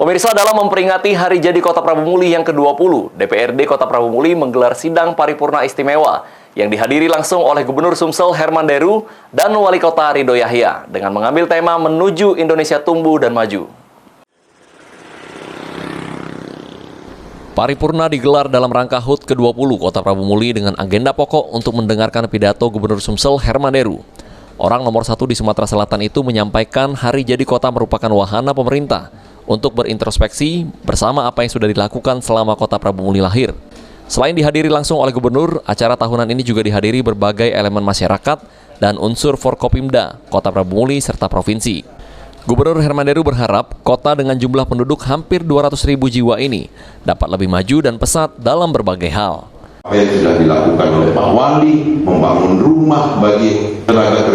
Pemirsa, dalam memperingati Hari Jadi Kota Prabu Muli yang ke-20, DPRD Kota Prabu Muli menggelar sidang paripurna istimewa yang dihadiri langsung oleh Gubernur Sumsel Herman Deru dan Wali Kota Ridho Yahya dengan mengambil tema Menuju Indonesia Tumbuh dan Maju. Paripurna digelar dalam rangka HUT ke-20 Kota Prabu Muli dengan agenda pokok untuk mendengarkan pidato Gubernur Sumsel Herman Deru. Orang nomor 1 di Sumatera Selatan itu menyampaikan Hari Jadi Kota merupakan wahana pemerintah untuk berintrospeksi bersama apa yang sudah dilakukan selama Kota Prabu Muli lahir. Selain dihadiri langsung oleh Gubernur, acara tahunan ini juga dihadiri berbagai elemen masyarakat dan unsur Forkopimda, Kota Prabu Muli, serta provinsi. Gubernur Herman Deru berharap kota dengan jumlah penduduk hampir 200.000 jiwa ini dapat lebih maju dan pesat dalam berbagai hal. Apa yang sudah dilakukan oleh Pak Wali, membangun rumah bagi tenaga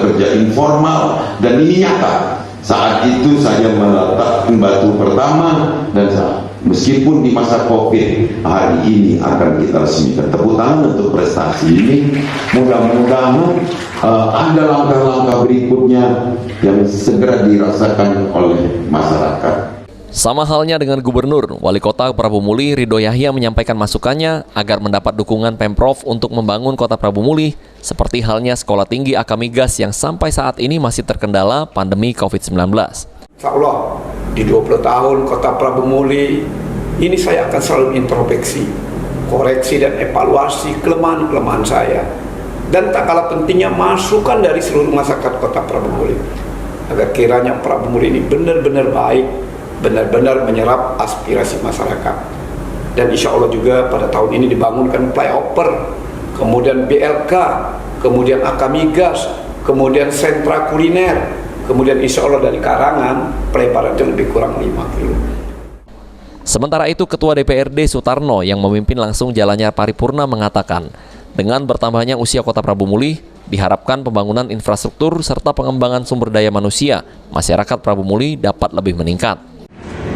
kerja informal, dan ini nyata. Saat itu saya meletakkan batu pertama, dan meskipun di masa COVID, hari ini akan kita resmikan. Tepuk tangan untuk prestasi ini. Mudah-mudahan ada langkah-langkah berikutnya yang segera dirasakan oleh masyarakat. Sama halnya dengan Gubernur, Wali Kota Prabu Muli Ridho Yahya menyampaikan masukannya agar mendapat dukungan Pemprov untuk membangun Kota Prabu Muli, seperti halnya Sekolah Tinggi Akamigas yang sampai saat ini masih terkendala pandemi COVID-19. Insya Allah, di 20 tahun Kota Prabu Muli, ini saya akan selalu introspeksi, koreksi dan evaluasi kelemahan-kelemahan saya. Dan tak kalah pentingnya masukan dari seluruh masyarakat Kota Prabu Muli, agar kiranya Prabu Muli ini benar-benar baik, benar-benar menyerap aspirasi masyarakat. Dan insya Allah juga pada tahun ini dibangunkan flyover, kemudian BLK, kemudian Akamigas, kemudian sentra kuliner, kemudian insya Allah dari Karangan pelebarannya lebih kurang 5 kilo. Sementara itu, Ketua DPRD Sutarno yang memimpin langsung jalannya paripurna mengatakan, dengan bertambahnya usia Kota Prabu Muli, diharapkan pembangunan infrastruktur serta pengembangan sumber daya manusia, masyarakat Prabu Muli dapat lebih meningkat.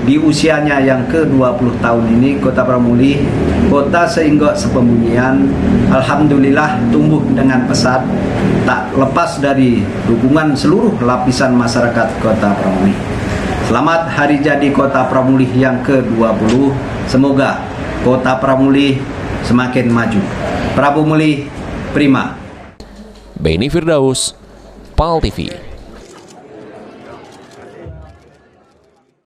Di usianya yang ke-20 tahun ini, Kota Prabu Muli, kota sehingga sepembunyian, alhamdulillah tumbuh dengan pesat, tak lepas dari dukungan seluruh lapisan masyarakat Kota Prabu Muli. Selamat Hari Jadi Kota Prabu Muli yang ke-20, semoga Kota Prabu Muli semakin maju. Prabu Muli prima. Beni Firdaus, PAL TV.